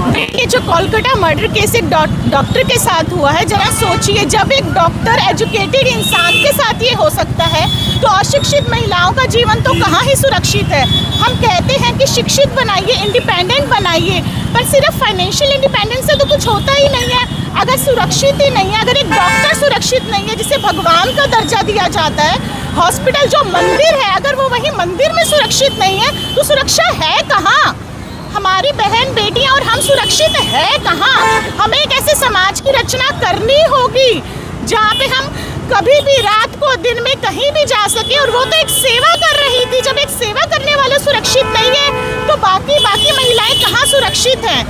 ये जो Kolkata murder case एक डॉक्टर के साथ हुआ है, जरा सोचिए, जब एक डॉक्टर एजुकेटेड इंसान के साथ ये हो सकता है तो अशिक्षित महिलाओं का जीवन तो कहाँ ही सुरक्षित है। हम कहते हैं कि शिक्षित बनाइए, इंडिपेंडेंट बनाइए, पर सिर्फ फाइनेंशियल इंडिपेंडेंस से तो कुछ होता ही नहीं है। अगर सुरक्षित ही नहीं है, अगर एक डॉक्टर सुरक्षित नहीं है जिसे भगवान का दर्जा दिया जाता है, हॉस्पिटल जो मंदिर है अगर वो वही मंदिर में सुरक्षित नहीं है तो सुरक्षा है कहाँ? हमारी बहन बेटियां और हम सुरक्षित है कहाँ? हमें एक ऐसे समाज की रचना करनी होगी जहाँ पे हम कभी भी रात को दिन में कहीं भी जा सके। और वो तो एक सेवा कर रही थी। जब एक सेवा करने वाला सुरक्षित नहीं है तो बाकी महिलाएं कहाँ सुरक्षित हैं?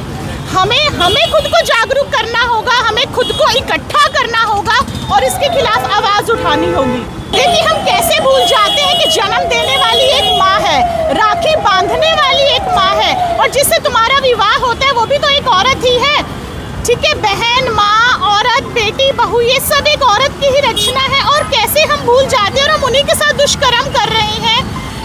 हमें खुद को जागरूक करना होगा, हमें खुद को इकट्ठा करना होगा और इसके खिलाफ आवाज उठानी होगी। देखिए, हम कैसे भूल जाते हैं कि जन्म देने वाली एक माँ है, राखी बांधने वाली एक माँ है, और जिससे तुम्हारा विवाह होता है वो भी तो एक औरत ही है। ठीक है, बहन, माँ, औरत, बेटी, बहू, ये सब एक औरत की ही रचना है। और कैसे हम भूल जाते हैं और हम उन्हीं के साथ दुष्कर्म कर रहे हैं।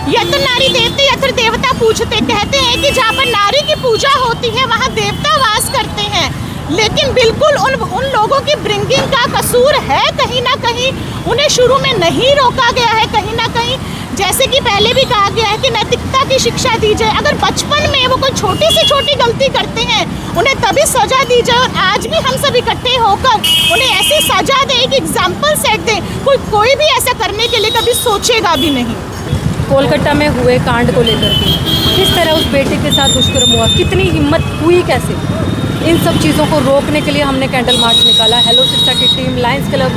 यत्र नारी देवते यत्र देवता पूजते, कहते हैं कि जहाँ पर नारी की पूजा होती है वहाँ देवता वास करते हैं। लेकिन बिल्कुल उन लोगों की ब्रिंगिंग का कसूर है कहीं ना कहीं। उन्हें शुरू में नहीं रोका गया है कहीं ना कहीं। जैसे कि पहले भी कहा गया है कि नैतिकता की शिक्षा दी जाए। अगर बचपन में वो कोई छोटी से छोटी गलती करते हैं उन्हें तभी सजा दी जाए। और आज भी हम सब इकट्ठे होकर उन्हें ऐसी सजा दें, एक एग्जाम्पल सेट दें। कोई भी ऐसा करने के लिए कभी सोचेगा भी नहीं। कोलकाता में हुए कांड को लेकर के किस तरह उस बेटे के साथ दुष्कर्म हुआ, कितनी हिम्मत हुई, कैसे, इन सब चीज़ों को रोकने के लिए हमने कैंडल मार्च निकाला। हेलो सिरसा की team, lions club,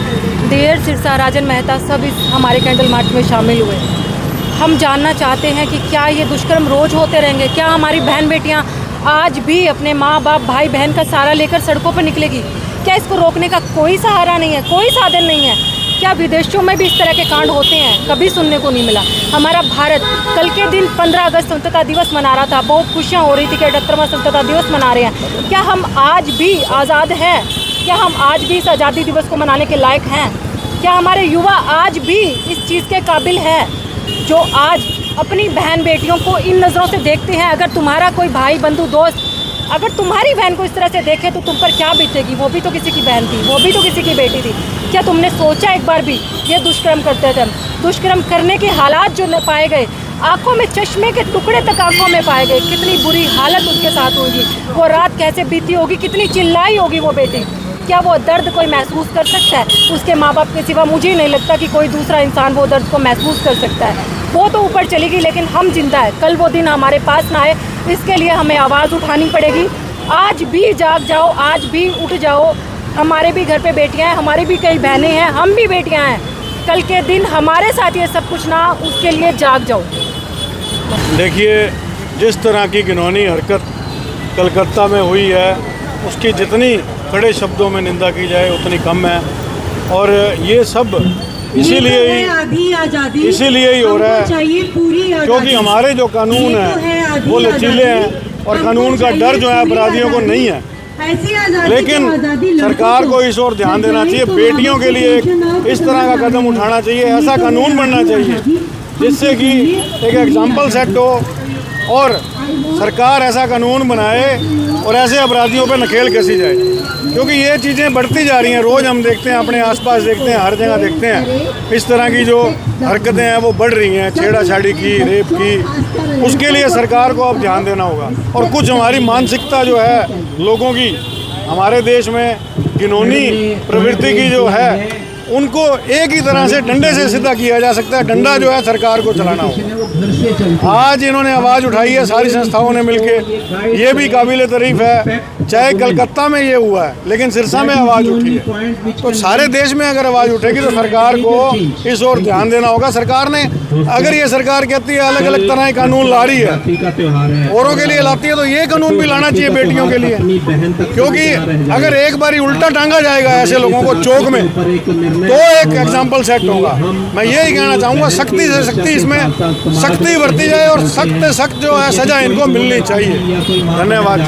there Sirsa, Rajan Mehta सब इस हमारे कैंडल मार्च में शामिल हुए। हम जानना चाहते हैं कि क्या ये दुष्कर्म रोज़ होते रहेंगे? क्या हमारी बहन बेटियां आज भी अपने माँ बाप, भाई बहन का सहारा लेकर सड़कों पर निकलेगी? क्या इसको रोकने का कोई सहारा नहीं है, कोई साधन नहीं है? क्या विदेशों में भी इस तरह के कांड होते हैं? कभी सुनने को नहीं मिला। हमारा भारत कल के दिन 15 अगस्त स्वतंत्रता दिवस मना रहा था, बहुत खुशियाँ हो रही थी कि 78वां स्वतंत्रता दिवस मना रहे हैं। क्या हम आज भी आज़ाद हैं? क्या हम आज भी इस आज़ादी दिवस को मनाने के लायक हैं? क्या हमारे युवा आज भी इस चीज़ के काबिल है जो आज अपनी बहन बेटियों को इन नज़रों से देखते हैं? अगर तुम्हारा कोई भाई बंधु दोस्त अगर तुम्हारी बहन को इस तरह से देखे तो तुम पर क्या बीतेगी? वो भी तो किसी की बहन थी, वो भी तो किसी की बेटी थी। क्या तुमने सोचा एक बार भी ये दुष्कर्म करते थे? दुष्कर्म करने के हालात जो पाए गए, आंखों में चश्मे के टुकड़े तक आंखों में पाए गए, कितनी बुरी हालत उसके साथ होगी, वो रात कैसे बीती होगी, कितनी चिल्लाई होगी वो बेटी। क्या वो दर्द कोई महसूस कर सकता है? उसके माँ बाप के सिवा मुझे नहीं लगता कि कोई दूसरा इंसान वो दर्द को महसूस कर सकता है। वो तो ऊपर चली गई, लेकिन हम जिंदा है। कल वो दिन हमारे पास ना आए, इसके लिए हमें आवाज़ उठानी पड़ेगी। आज भी जाग जाओ, आज भी उठ जाओ। हमारे भी घर पे बेटियां हैं, हमारी भी कई बहनें हैं, हम भी बेटियां हैं। कल के दिन हमारे साथ ये सब कुछ ना, उसके लिए जाग जाओ। देखिए, जिस तरह की घिनौनी हरकत कलकत्ता में हुई है उसकी जितनी कड़े शब्दों में निंदा की जाए उतनी कम है। और ये सब इसीलिए ही हो रहा है क्योंकि हमारे जो कानून हैं वो लचीले हैं और कानून का डर जो है अपराधियों को नहीं है। लेकिन सरकार को इस ओर ध्यान देना चाहिए। बेटियों के लिए इस तरह का कदम उठाना चाहिए, ऐसा कानून बनना चाहिए जिससे कि एक एग्जाम्पल सेट हो और सरकार ऐसा कानून बनाए और ऐसे अपराधियों पर नकेल कसी जाए। क्योंकि ये चीज़ें बढ़ती जा रही हैं, रोज़ हम देखते हैं, अपने आसपास देखते हैं, हर जगह देखते हैं इस तरह की जो हरकतें हैं वो बढ़ रही हैं, छेड़ाछाड़ी की, रेप की। उसके लिए सरकार को अब ध्यान देना होगा। और कुछ हमारी मानसिकता जो है लोगों की, हमारे देश में घिनौनी प्रवृत्ति की जो है, उनको एक ही तरह से डंडे से सीधा किया जा सकता है। डंडा जो है सरकार को चलाना होगा। आज इन्होंने आवाज़ उठाई है सारी संस्थाओं ने मिलके, ये भी काबिल तारीफ है। चाहे कलकत्ता में ये हुआ है लेकिन सिरसा में आवाज़ उठी है, तो सारे देश में अगर आवाज़ उठेगी तो सरकार को इस ओर ध्यान देना होगा। सरकार ने, अगर ये सरकार कहती है अलग अलग तरह के कानून ला रही है, औरों के लिए लाती है, तो ये कानून भी लाना चाहिए बेटियों के लिए। क्योंकि अगर एक बार उल्टा टांगा जाएगा ऐसे लोगों को चौक में तो एक एग्जाम्पल सेट होगा। मैं यही कहना चाहूँगा, सख्ती से सख्ती इसमें सख्ती बरती जाए और सख्त जो है सज़ा इनको मिलनी चाहिए। धन्यवाद।